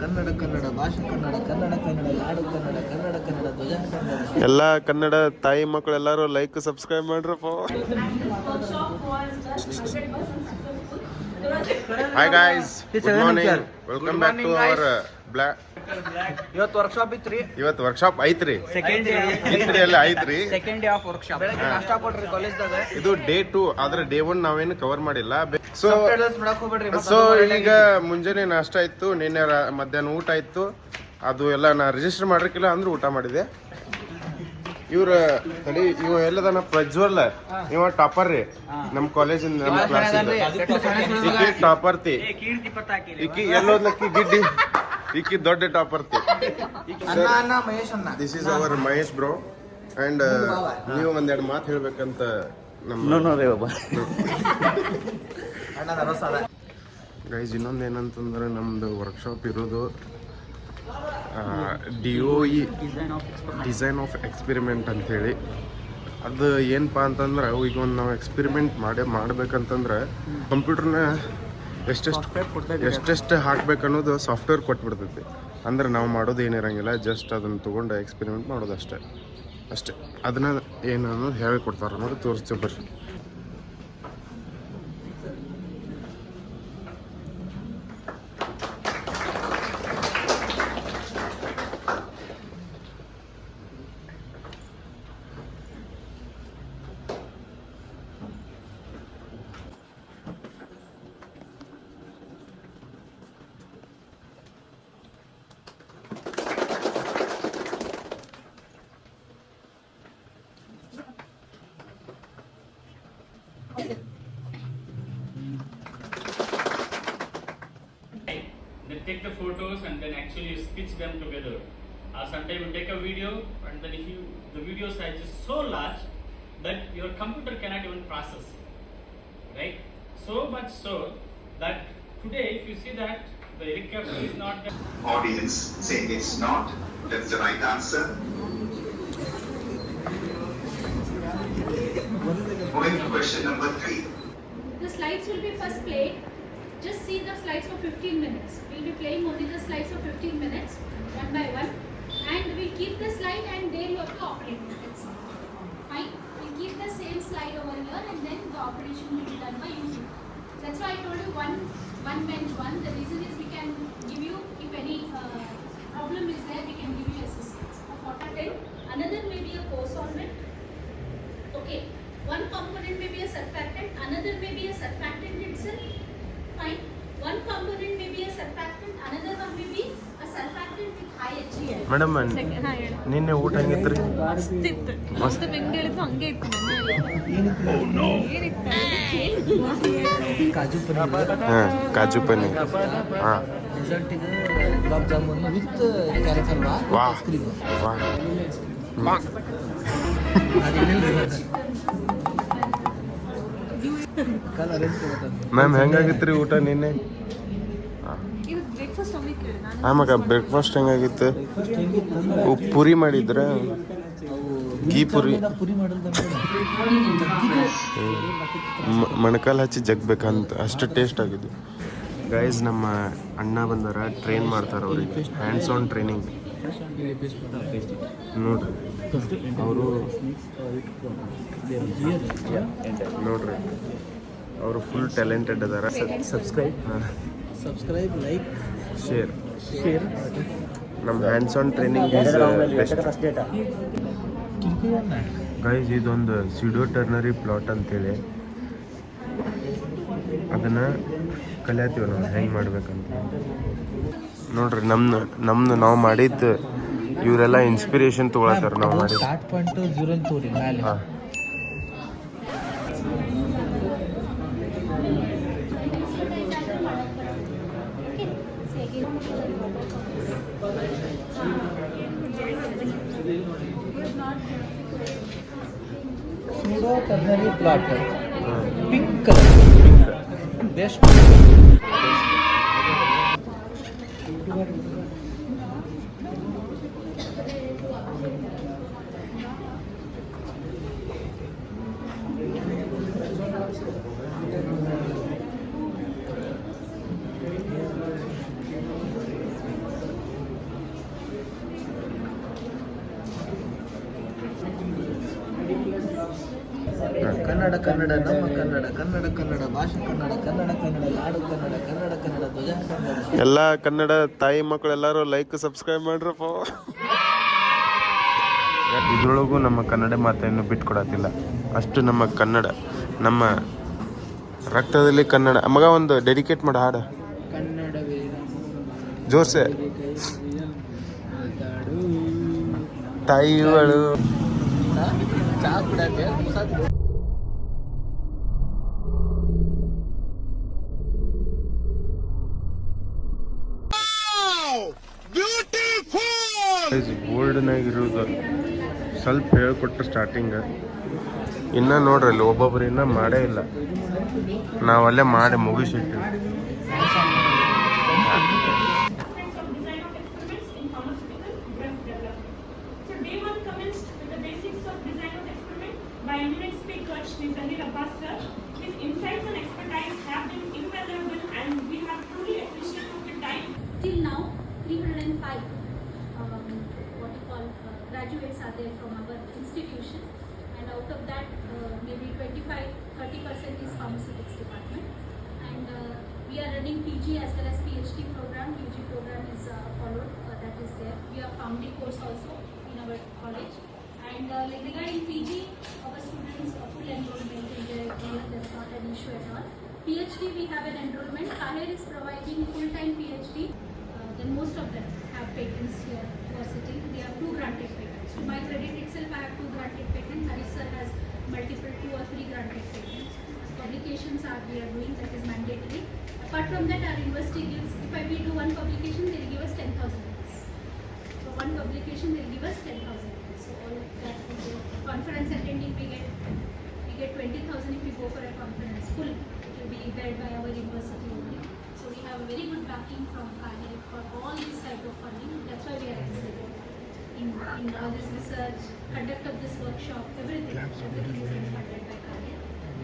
ಕನ್ನಡ ಕನ್ನಡ ಭಾಷೆ ಕನ್ನಡ ಕನ್ನಡ ಕನ್ನಡ ನಾಡು ಕನ್ನಡ ಕನ್ನಡ ಕನ್ನಡ ಧ್ವಜ ಕನ್ನಡ. ಎಲ್ಲ ಕನ್ನಡ ತಾಯಿ ಮಕ್ಕಳು ಎಲ್ಲರೂ ಲೈಕ್ ಸಬ್ಸ್ಕ್ರೈಬ್ ಮಾಡ್ರಪ್ಪ. Hi guys, good morning, welcome back to our blog. ಇವತ್ತು ವರ್ಕ್ಶಾಪ್ ಇತ್ರಿ. ಇವತ್ತು ವರ್ಕ್ಶಾಪ್ ಐತ್ರಿ, ಸೆಕೆಂಡ್ ಐತ್ರಿ, ಸೆಕೆಂಡ್ ಡೇ ಆಫ್ ವರ್ಕ್ಶಾಪ್. ನಾಷ್ಟಾ ಕೊಟ್ರಿ ಕಾಲೇಜ್ದಾಗ. ಇದು ಡೇ 2, ಆದ್ರೆ ಡೇ 1 ನಾವೇನು ಕವರ್ ಮಾಡಿಲ್ಲ. ಸೊ ಈಗ ಮುಂಜಾನೆ ನಾಷ್ಟ ಇತ್ತು, ನಿನ್ನೆ ಮಧ್ಯಾಹ್ನ ಊಟ ಇತ್ತು. ಅದು ಎಲ್ಲ ನಾ ರಿಜಿಸ್ಟರ್ ಮಾಡಿರ್ಕಿಲ್ಲ ಅಂದ್ರೆ ಊಟ ಮಾಡಿದೆ. ಇವ್ರ ತಡಿ, ಇವ ಎಲ್ಲದನ ಪ್ರಜ್ವಲ್, ಇವ ಟಾಪರ್ ರೀ ನಮ್ಮ ಕಾಲೇಜಿಂದ, ನಮ್ಮ ಕ್ಲಾಸ್ ಟಾಪರ್ ತಿ. ಈಕಿ ಎಲ್ಲೋದ್ಲಕ್ಕಿ ಗಿಡ್ಡಿ, ಈಕಿ ದೊಡ್ಡ ಟಾಪರ್ ತಿ. This is our Mahesh bro. And ನೀವು ಒಂದೆರಡು ಮಾತು ಹೇಳ್ಬೇಕಂತ ನಮ್ಮ ಗೈಸ್. ಇನ್ನೊಂದು ಏನಂತಂದ್ರೆ ನಮ್ದು ವರ್ಕ್ಶಾಪ್ ಇರೋದು DOE, ಡಿಸೈನ್ ಆಫ್ ಎಕ್ಸ್ಪೆರಿಮೆಂಟ್ ಅಂಥೇಳಿ. ಅದು ಏನಪ್ಪ ಅಂತಂದ್ರೆ, ಈಗ ಒಂದು ನಾವು ಎಕ್ಸ್ಪೆರಿಮೆಂಟ್ ಮಾಡ್ಬೇಕಂತಂದ್ರೆ ಕಂಪ್ಯೂಟರ್ನ ಎಷ್ಟೆಷ್ಟು ಹಾಕ್ಬೇಕನ್ನೋದು ಸಾಫ್ಟ್ವೇರ್ ಕೊಟ್ಬಿಡ್ತೈತಿ. ಅಂದ್ರೆ ನಾವು ಮಾಡೋದು ಏನಿರಂಗಿಲ್ಲ, ಜಸ್ಟ್ ಅದನ್ನು ತೊಗೊಂಡು ಎಕ್ಸ್ಪೆರಿಮೆಂಟ್ ಮಾಡೋದು ಅಷ್ಟೇ. ಅದನ್ನ ಏನನ್ನೋದು ಹೇಳಿ ಕೊಡ್ತಾರೆ ಅನ್ನೋದು ತೋರಿಸ್ತೀವಿ ಬರ್ರಿ. Then take the photos and then actually stitch them together. Sometimes you take a video and then the video size is so large that your computer cannot even process it, right? So much so that today if you see that the recap is not the audience saying it's not, that's the right answer. Moving to question number 3. The slides will be first played. Just see the slides for 15 minutes. We'll be playing only the slides for 15 minutes, one by one. And we'll keep the slide and there you have to operate it. That's all. Fine? We'll keep the same slide over here and then the operation will be done by using it. That's why I told you one bench one. The reason is we can give you, if any problem is there, we can give you assistance. Another may be a co-solvent. Okay. One component may be a surfactant, another may be a surfactant itself. Fine. One component may be a surfactant, another one may be a surfactant with high HCl. Madam, ನಿನ್ನೆ ಊಟ ಹೆಂಗಿತ್ತು? ಮಸ್ತ್ ಹೆಂಗೆ ಹೇಳಿದ್ರು ಹಂಗೆ ಇತ್ತು. ಕಾಜು ಪನ್ನೀರ್. ಕಾಜು ಪನ್ನೀರ್. ಡೆಸರ್ಟಿಗೆ gulab jamun with carrot halwa, ice cream. Ma'am ಹೆಂಗಾಗಿತ್ತು ರೀ ಊಟ ನಿನ್ನೆ? ಆಮಾಗ ಬ್ರೇಕ್ಫಾಸ್ಟ್ ಹೆಂಗಾಗಿತ್ತು? ಪೂರಿ ಮಾಡಿದ್ರ? ಗೀ ಪುರಿ ಮಣಕಾಲ್ ಹಚ್ಚಿ ಜಗ್ಬೇಕಂತ ಅಷ್ಟು ಟೇಸ್ಟ್ ಆಗಿದ್ದು. ಗೈಸ್, ನಮ್ಮ ಅಣ್ಣ ಬಂದಾರ, ಟ್ರೈನ್ ಮಾಡ್ತಾರೆ ಅವ್ರಿಗೆ, ಹ್ಯಾಂಡ್ಸ್ ಆನ್ ಟ್ರೈನಿಂಗ್ ನೋಡ್ರಿ. ಅವರು ನೋಡ್ರಿ, ಅವರು ಫುಲ್ ಟ್ಯಾಲೆಂಟೆಡ್ ಅದಾರ. Subscribe, like, share. ನಮ್ಮ hands on training is best. Guys, ಇದೊಂದು ಸಿಡೋ ಟರ್ನರಿ ಪ್ಲಾಟ್ ಅಂತೇಳಿ, ಅದನ್ನು ಕಲಿಯತ್ತೀವಿ ನಾವು ಹೆಂಗೆ ಮಾಡ್ಬೇಕಂತ. ನೋಡ್ರಿ, ನಮ್ದು ನಾವು ಮಾಡಿದ್ದು ಇವರೆಲ್ಲ ಇನ್ಸ್ಪಿರೇಷನ್ ತೊಗೊಳತ್ತಾರ ನಾವು ಮಾಡಿ. ಸ್ಟಾರ್ಟ್ ಪಾಯಿಂಟ್ 0 ಅಂತ ತೋರಿ ಮೇಲೆ. ಹಾಂ, pseudo ternary plot, pink colour, best. Kannada Kannada ನಮ್ಮ ಕನ್ನಡ ಕನ್ನಡ ಕನ್ನಡ ಭಾಷೆ ಕನ್ನಡ ಕನ್ನಡ ಕನ್ನಡ ನಾಡು ಕನ್ನಡ ಕನ್ನಡ ಕನ್ನಡ ಧ್ವಜ ಕನ್ನಡ. ಎಲ್ಲ ಕನ್ನಡ ತಾಯಿ ಮಕ್ಕಳು ಎಲ್ಲರೂ ಲೈಕ್ ಸಬ್ಸ್ಕ್ರೈಬ್ ಮಾಡ್ರಪ್ಪ. ಇದ್ರೊಳಗೂ ನಮ್ಮ ಕನ್ನಡ ಮಾತನ್ನು ಬಿಟ್ಕೊಡತ್ತಿಲ್ಲ. ಅಷ್ಟು ನಮ್ಮ ಕನ್ನಡ, ನಮ್ಮ ರಕ್ತದಲ್ಲಿ ಕನ್ನಡ. ಮಗ ಒಂದು ಡೆಡಿಕೇಟ್ ಮಾಡ ಹಾಡು ಕನ್ನಡವೇ ಜೋರ್ಸೆ. ತಾಯಿಗಳು ಚಾ ಕುಡಕ್ಕೆ ಗೋಲ್ಡನಾಗಿರೋದು ಸ್ವಲ್ಪ ಹೇಳ್ಕೊಟ್ಟು ಸ್ಟಾರ್ಟಿಂಗ್. ಇನ್ನ ನೋಡ್ರಿ ಅಲ್ಲಿ ಒಬ್ಬೊಬ್ರು ಇನ್ನ ಮಾಡೇ ಇಲ್ಲ, ನಾವಲ್ಲೇ ಮಾಡಿ ಮುಗಿಸಿಟ್ಟು. by eminent speaker Shri Zanir Abbas sir. His insights and expertise have been invaluable and we have truly appreciated the time. Till now, 305 graduates are there from our institution, and out of that, maybe 25-30% is pharmaceutics department, and we are running PG as well as PhD program. UG program is followed, that is there. We have founding course also in our college, and like regarding PG, our students full enrollment is there. That's not an issue at all. PhD, we have an enrollment. Kaher is providing full-time PhD. Then most of them have patents here who are sitting. They have 2 granted patents. To my credit itself, I have 2 granted patents. Harish sir has multiple 2 or 3 granted patents. Publications we are doing, that is mandatory. Apart from that, our university gives, if we do 1 publication, they will give us 10,000 rupees. So 1 publication, they will give us 10,000 rupees. So all that is conference attending, we get 20,000 if we go for a conference full. It will be led by our university only. So we have a very good backing from Kaher for all this type of funding. That's why we are excited in all this research, conduct of this workshop, everything is being funded by Kaher.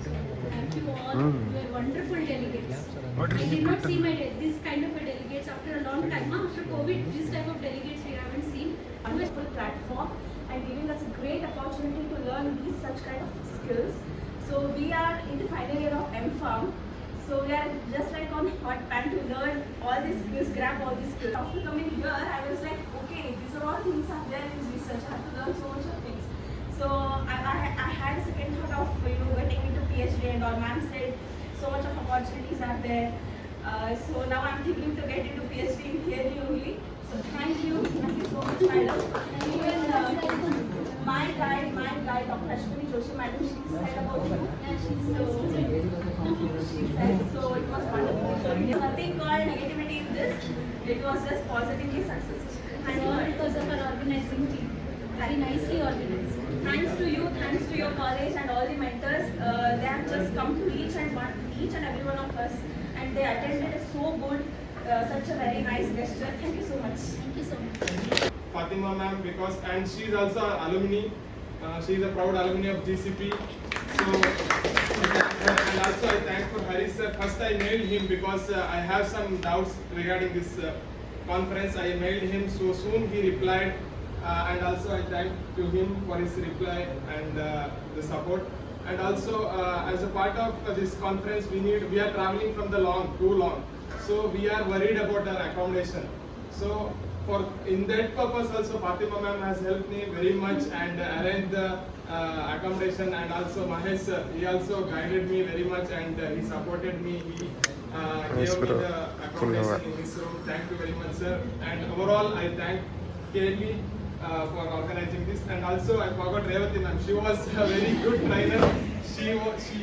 So thank you all. You are wonderful delegates. I did not see this kind of a delegates after a long time. After COVID, this type of delegates we haven't seen. Wonderful platform and giving us a great opportunity to learn these such kind of skills. So we are in the final year of M.Pharm. So we are just like on hot pan to learn all these skills, grab all these skills. After coming here, I was like, okay, these are all things are there in research. I have to learn so much of things. So I had a second thought of getting into PhD and all. Ma'am said so much of opportunities are there. So now I'm thinking to get into PhD here only. So thank you so much, madam. And even my guide, Dr. Ashwini Joshi, madam, she said about you. She said so. It was wonderful. Nothing called negativity in this. It was just positively successful. Thank you. Because of our organizing team, very nicely organized. Thanks to you, thanks to your college and all the mentors. They have just come to each and every one of us, and they attended it so good. Such a very nice gesture. Thank you so much. Thank you so much. Fatima ma'am, because and she is also an alumni. She is a proud alumni of GCP. So and also I thank for Harish sir. First I mailed him because I have some doubts regarding this conference. I mailed him, so soon he replied, and also I thank to him for his reply and the support. And also as a part of this conference, we are traveling from too long. So we are worried about our accommodation. So in that purpose also Fatima ma'am has helped me very much and arranged the accommodation, and also Mahesh sir, he also guided me very much and he supported me. He gave me the accommodation in his room. Thank you very much sir. And overall I thank Kelly for organizing this, and also I forgot Revati ma'am. She was a very good trainer. She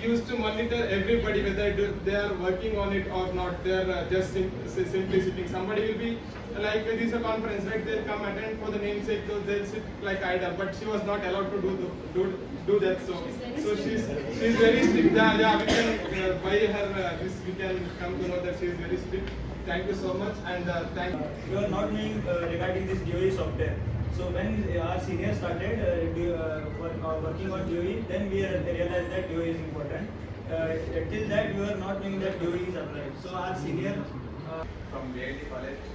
used to monitor everybody whether they are working on it or not. They are just simply sitting. Somebody will be like, this is a conference, right? They'll come attend for the namesake, so they'll sit like idle. But she was not allowed to do that. So she's very strict. Yeah, we can by her this we can come to know that she is very strict. Thank you so much, and thank you. We are not knowing regarding this DOE software. So when our seniors started working on DOE, then we realized that DOE is important. Till that we were not knowing that DOE is applied. So our senior from VIT college,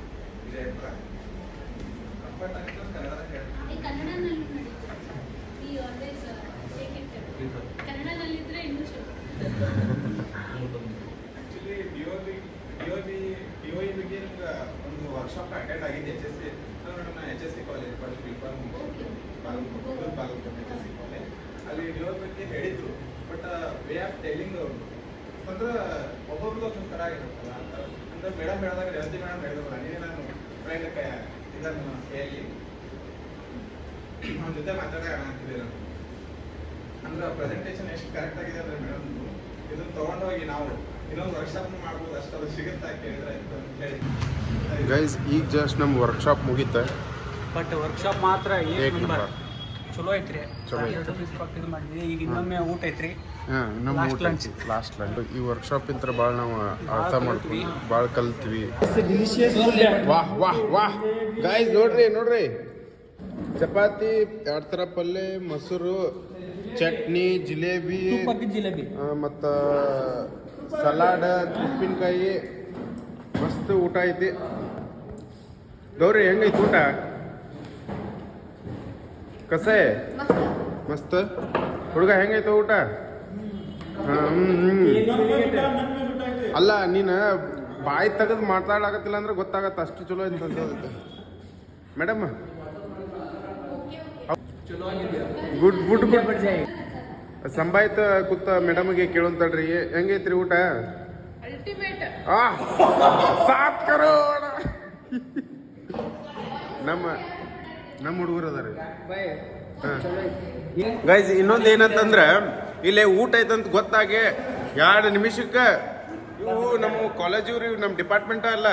Vijayapura. ಕನ್ನಡನಲ್ಲಿ ನಡೀತಾರೆ. We always take it. ಕನ್ನಡದಲ್ಲಿದ್ರೆ ಇನ್ನೂ actually DOE ಬಗ್ಗೆ ನಿಮ್ಗೆ ಒಂದು workshop attend ಆಗಿದ್ದೆ HSC ನಮ್ಮ HSC college Bagalkot HSC college ಅಲ್ಲಿ DOE ಬಗ್ಗೆ ಹೇಳಿದ್ರು but way of telling ಅಂದ್ರೆ ಒಬ್ಬೊಬ್ರಿಗೆ ಒಂದೊಂದು ಥರ ಆಗಿರುತ್ತಲ್ಲ ಅಂದ್ರೆ ಮೇಡಮ್ ಹೇಳಿದಾಗ ರೇವತಿ ಮೇಡಮ್ ಹೇಳಿದ್ರಲ್ಲ ನೀನೇ ನಾನು ಫ್ರೆಂಡ್ ಇದನ್ನು ಕೈಯಲ್ಲಿ ಅವನ ಜೊತೆ ಮಾತಾಡೋಣ ಅಂತಿದ್ದೆ ನಾನು ಅಂದ್ರೆ ಪ್ರೆಸೆಂಟೇಷನ್ ಎಷ್ಟು ಕರೆಕ್ಟ್ ಆಗಿದೆ ಅಂದ್ರೆ ಮೇಡಮ್ ಇದನ್ನು ತೊಗೊಂಡೋಗಿ ನಾವು ಇನ್ನೊಂದು ವರ್ಕ್ಶಾಪ್ ಮಾಡ್ಬೋದು ಅಷ್ಟು ಅದು ಸಿಗುತ್ತಾ ಕೇಳಿದ್ರೆ ಆಯ್ತು ಅಂತ ಹೇಳಿ ಗೈಸ್ ಈಗ ಜಸ್ಟ್ ನಮ್ಮ ವರ್ಕ್ಶಾಪ್ ಮುಗೀತ. ಬಟ್ ವರ್ಕ್ಶಾಪ್ ಮಾತ್ರ ಏಕ್ ನಂಬರ್ ಚಲೋ ಐತ್ರಿ. ಚಲೋ ಐತೆ. ಇದು ಮಾಡಿದ್ವಿ. ಈಗ ಇನ್ನೊಮ್ಮೆ ಊಟ ಐತ್ರಿ. ಹಾಂ ನಮ್ಮ ಲಾಸ್ಟ್ ಲಂಚ್ ಈ ವರ್ಕ್ಶಾಪ್ ಇಂತ್ರ ಭಾಳ ನಾವು ಅರ್ಥ ಮಾಡ್ತೀವಿ, ಭಾಳ ಕಲ್ತ್ವಿ. ವಾಹ್ ವಾಹ್ ವಾಹ್ ಗೈಸ್ ನೋಡ್ರಿ ಚಪಾತಿ, 2 ಥರ ಪಲ್ಯ, ಮೊಸರು, ಚಟ್ನಿ, ಜಿಲೇಬಿ, ಮತ್ತು ಸಲಾಡ್, ಉಪ್ಪಿನಕಾಯಿ, ಮಸ್ತ್ ಊಟ ಐತಿ. ಗೌರಿ ಹೆಂಗೈತಿ ಊಟ? ಕಸೆ ಮಸ್ತ್. ಹುಡುಗ ಹೆಂಗೈತೆ ಊಟ? ಅಲ್ಲ ನೀನು ಬಾಯಿ ತೆಗೆದು ಮಾತಾಡಕತ್ತಿಲ್ಲ ಅಂದ್ರೆ ಗೊತ್ತಾಗತ್ತೆ, ಅಷ್ಟು ಚಲೋ ಐತೆ ಅಂತ. ಮೇಡಮ್ ಗುಡ್ ಗುಡ್ ಗುಡ್ ಸಂಭಾಯ್ತ ಕೂತ ಮೇಡಮ್ಗೆ ಕೇಳೋಂತಡ್ರಿ ಹೆಂಗೈತ್ರಿ ಊಟ? ಸಾತ್ ಕರೋಡ ನಮ್ಮ ಹುಡುಗರು ಅದಾರ. ಗೈಸ್ ಇನ್ನೊಂದು ಏನಂತಂದ್ರೆ ಇಲ್ಲೇ ಊಟ ಐತಂತ ಗೊತ್ತಾಗಿ 2 ನಿಮಿಷಕ್ಕೆ ಇವು ನಮ್ಮ ಕಾಲೇಜ್ ಇವ್ರು ನಮ್ಮ ಡಿಪಾರ್ಟ್ಮೆಂಟ್ ಅಲ್ಲ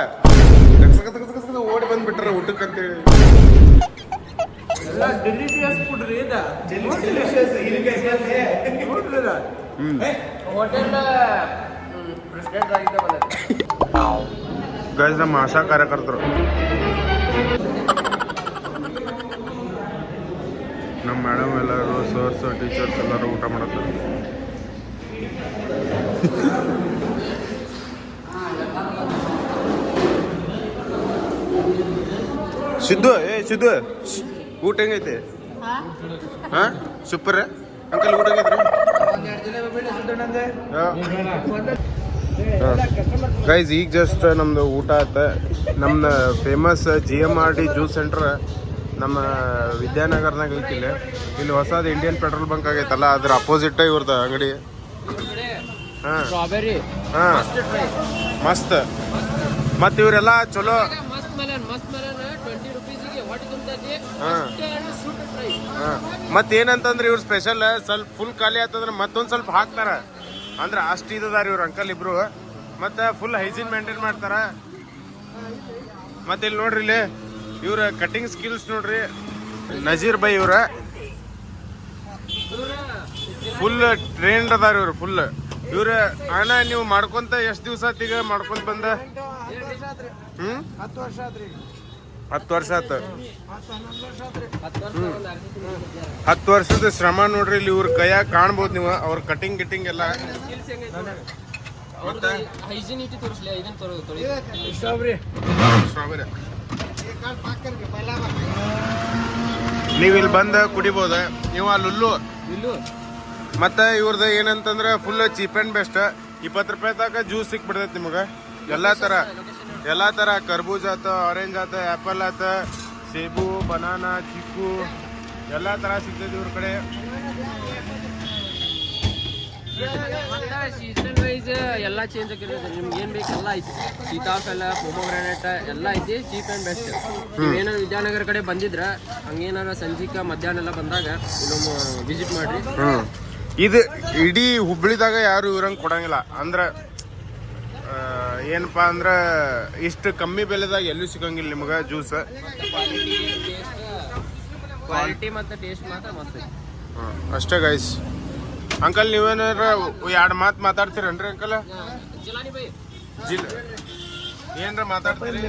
ಓಡಿ ಬಂದ್ಬಿಟ್ರ ಊಟಕ್ಕಂತೇಳಿ. ಗೈಸ್ ನಮ್ಮ ಆಶಾ ಕಾರ್ಯಕರ್ತರು, ನಮ್ಮ ಮೇಡಮ್ ಎಲ್ಲರೂ, ಸರ್ಸ್ ಟೀಚರ್ಸ್ ಎಲ್ಲರೂ ಊಟ ಮಾಡತ್ತಾರೆ. ಸಿದ್ದು ಸಿದ್ದು ಊಟ ಹೆಂಗೈತೆ? ಹಾಂ ಸೂಪರ್ ಅಂಕಲ್, ಊಟ ಹೆಂಗೈತ್ರಿ? ಗೈಸ್ ಈಗ ಜಸ್ಟ್ ನಮ್ದು ಊಟ ಆಯ್ತ. ನಮ್ದು ಫೇಮಸ್ GMRD ಜ್ಯೂಸ್ ಸೆಂಟ್ರ್ ನಮ್ಮ ವಿದ್ಯಾನಗರ್ನಾಗ ಐತಿಲ್ಲ. ಇಲ್ಲಿ ಹೊಸದು ಇಂಡಿಯನ್ ಪೆಟ್ರೋಲ್ ಬಂಕ್ ಆಗೈತಲ್ಲ, ಅದ್ರ ಅಪೋಸಿಟ್ ಇವ್ರದ್ದು ಅಂಗಡಿ. ಹಾಂ ಹಾಂ ಮಸ್ತ್. ಮತ್ತು ಇವರೆಲ್ಲ ಚಲೋ. ಹಾಂ ಹಾಂ ಮತ್ತೇನಂತಂದ್ರೆ ಇವ್ರು ಸ್ಪೆಷಲ್ ಸ್ವಲ್ಪ ಫುಲ್ ಖಾಲಿ ಆಯ್ತಂದ್ರೆ ಮತ್ತೊಂದು ಸ್ವಲ್ಪ ಹಾಕ್ತಾರ. ಅಂದ್ರೆ ಅಷ್ಟು ಇದಾರ ಇವ್ರು ಅಂಕಲ್ ಇಬ್ರು. ಮತ್ತು ಫುಲ್ ಹೈಜೀನ್ ಮೇಂಟೈನ್ ಮಾಡ್ತಾರ. ಮತ್ತೆ ಇಲ್ಲಿ ನೋಡ್ರಿ, ಇಲ್ಲಿ ಇವ್ರ ಕಟಿಂಗ್ ಸ್ಕಿಲ್ಸ್ ನೋಡ್ರಿ, ನಜೀರ್ ಬೈ ಇವ್ರ ಫುಲ್ ಟ್ರೈನ್ಡ್ ಅದಾರ ಇವ್ರು ಫುಲ್. ಇವ್ರ ಅಣ್ಣ ನೀವು ಮಾಡ್ಕೊಂತ ಎಷ್ಟು ದಿವಸ ಆತೀಗ ಮಾಡ್ಕೊಂತ ಬಂದ? 10 ವರ್ಷ ಆತ. 10 ವರ್ಷದ ಶ್ರಮ ನೋಡ್ರಿ ಇಲ್ಲಿ ಇವ್ರ ಕೈಯಾಗ ಕಾಣ್ಬೋದು ನೀವು. ಅವ್ರ ಕಟಿಂಗ್ ಗಿಟಿಂಗ್ ಎಲ್ಲ. ನೀವು ಇಲ್ಲಿ ಬಂದ ಕುಡಿಬೋದ. ನೀವು ಅಲ್ಲುಲ್ಲು ಮತ್ತೆ ಇವ್ರದ್ದು ಏನಂತಂದ್ರೆ ಫುಲ್ ಚೀಪ್ ಆ್ಯಂಡ್ ಬೆಸ್ಟ್. 20 ರೂಪಾಯಿ ತನಕ ಜ್ಯೂಸ್ ಸಿಕ್ಬಿಡ್ತೈತಿ ನಿಮಗೆ. ಎಲ್ಲ ಥರ ಕರ್ಬೂಜ್ ಆತ, ಆರೆಂಜ್ ಆತ, ಆ್ಯಪಲ್ ಆತ, ಸೇಬು, ಬನಾನಾ, ಚಿಕ್ಕು ಎಲ್ಲ ಥರ ಸಿಗ್ತೈತಿ ಇವ್ರ ಕಡೆ. ಸೀಸನ್ ವೈಸ್ ಎಲ್ಲ ಚೇಂಜ್ ಆಗಿರೋದು. ನಿಮ್ಗೆ ಏನ್ ಬೇಕು ಎಲ್ಲ ಐತಿ. ಸೀತಾಫಲ, ಪೊಮೊಗ್ರಾನೇಟ್ ಎಲ್ಲ ಐತಿ. Cheap and best. ನೀವೇನಾದ್ರು ವಿದ್ಯಾನಗರ ಕಡೆ ಬಂದಿದ್ರ ಹಂಗೇನಾರ ಸಂಜಿಕ ಮಧ್ಯಾಹ್ನ ಎಲ್ಲ ಬಂದಾಗ ಇನ್ನೊಮ್ಮೆ ವಿಸಿಟ್ ಮಾಡ್ರಿ. ಇದು ಇಡೀ ಹುಬ್ಳಿದಾಗ ಯಾರು ಇವ್ರಂಗೆ ಕೊಡಂಗಿಲ್ಲ. ಅಂದ್ರೆ ಏನಪ್ಪಾ ಅಂದ್ರೆ ಇಷ್ಟು ಕಮ್ಮಿ ಬೆಲೆದಾಗ ಎಲ್ಲೂ ಸಿಗಂಗಿಲ್ಲ ನಿಮ್ಗೆ ಜ್ಯೂಸ್. ಕ್ವಾಲಿಟಿ ಮತ್ತು ಟೇಸ್ಟ್ ಮಾತ್ರ ಮಸ್ತ್ ಐತಿ. ಅಷ್ಟೇ ಗೈಸ್. ಅಂಕಲ್ ನೀವೇನಾರ 2 ಮಾತು ಮಾತಾಡ್ತೀರನ್ರಿ ಅಂಕಲ್? ಏನ್ರ ಮಾತಾಡ್ತೀರಿ?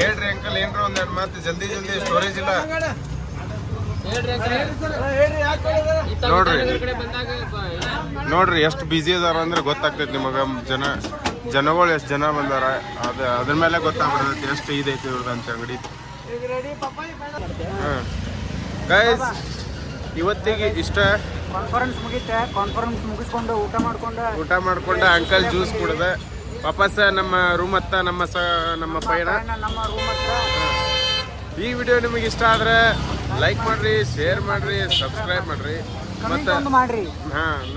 ಹೇಳ್ರಿ ಅಂಕಲ್, ಏನ್ರ 1-2 ಮಾತು ಜಲ್ದಿ ಸ್ಟೋರೇಜ್ ಇಲ್ಲ. ನೋಡ್ರಿ ಎಷ್ಟು ಬಿಸಿ ಅದಾರ ಅಂದ್ರೆ ಗೊತ್ತಾಗ್ತೈತಿ ನಿಮಗ. ಜನಗಳು ಎಷ್ಟು ಜನ ಬಂದಾರ ಅದ್ರ ಮೇಲೆ ಗೊತ್ತಾಗ್ಬಿಡ್ತೈತಿ ಎಷ್ಟು ಇದೈತಿ ಇವ್ರದ್ದು ಅಂತ ಅಂಗಡಿ. ಗೈಸ್ ಇವತ್ತಿಗೆ ಇಷ್ಟ. ಕಾನ್ಫರೆನ್ಸ್ ಮುಗೀತೆ, ಕಾನ್ಫರೆನ್ಸ್ ಮುಗಿಸ್ಕೊಂಡು ಊಟ ಮಾಡ್ಕೊಂಡು ಅಂಕಲ್ ಜ್ಯೂಸ್ ಕುಡ್ದ ವಾಪಸ್ ನಮ್ಮ ರೂಮ್ ಹತ್ತ ನಮ್ಮ ಪಯಣ. ನಮ್ಮ ರೂಮ್ ಹತ್ರ. ಈ ವಿಡಿಯೋ ನಿಮಗೆ ಇಷ್ಟ ಆದ್ರೆ ಲೈಕ್ ಮಾಡ್ರಿ, ಶೇರ್ ಮಾಡ್ರಿ, ಸಬ್ಸ್ಕ್ರೈಬ್ ಮಾಡ್ರಿ. ಮತ್ತೆ ಮಾಡ್ರಿ.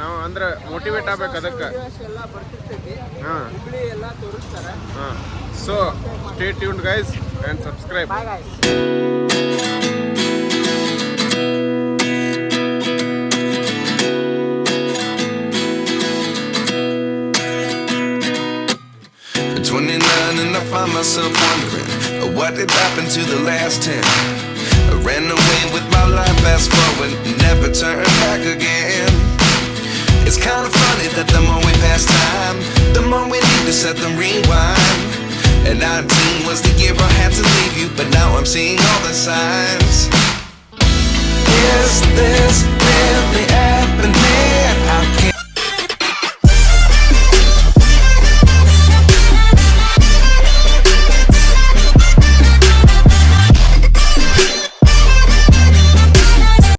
ನಾವು ಅಂದ್ರೆ ಮೋಟಿವೇಟ್ ಆಗ್ಬೇಕು ಅದಕ್ಕೆ. So stay tuned guys and subscribe. Bye guys. At 29 and I find myself wondering what did happen to the last 10. I ran away with my life, fast forward, never turn back again. It's kind of funny that the more we pass time, the more we need to set the rewind. And 19 was the year I had to leave you, but now I'm seeing all the signs. Is this really happening?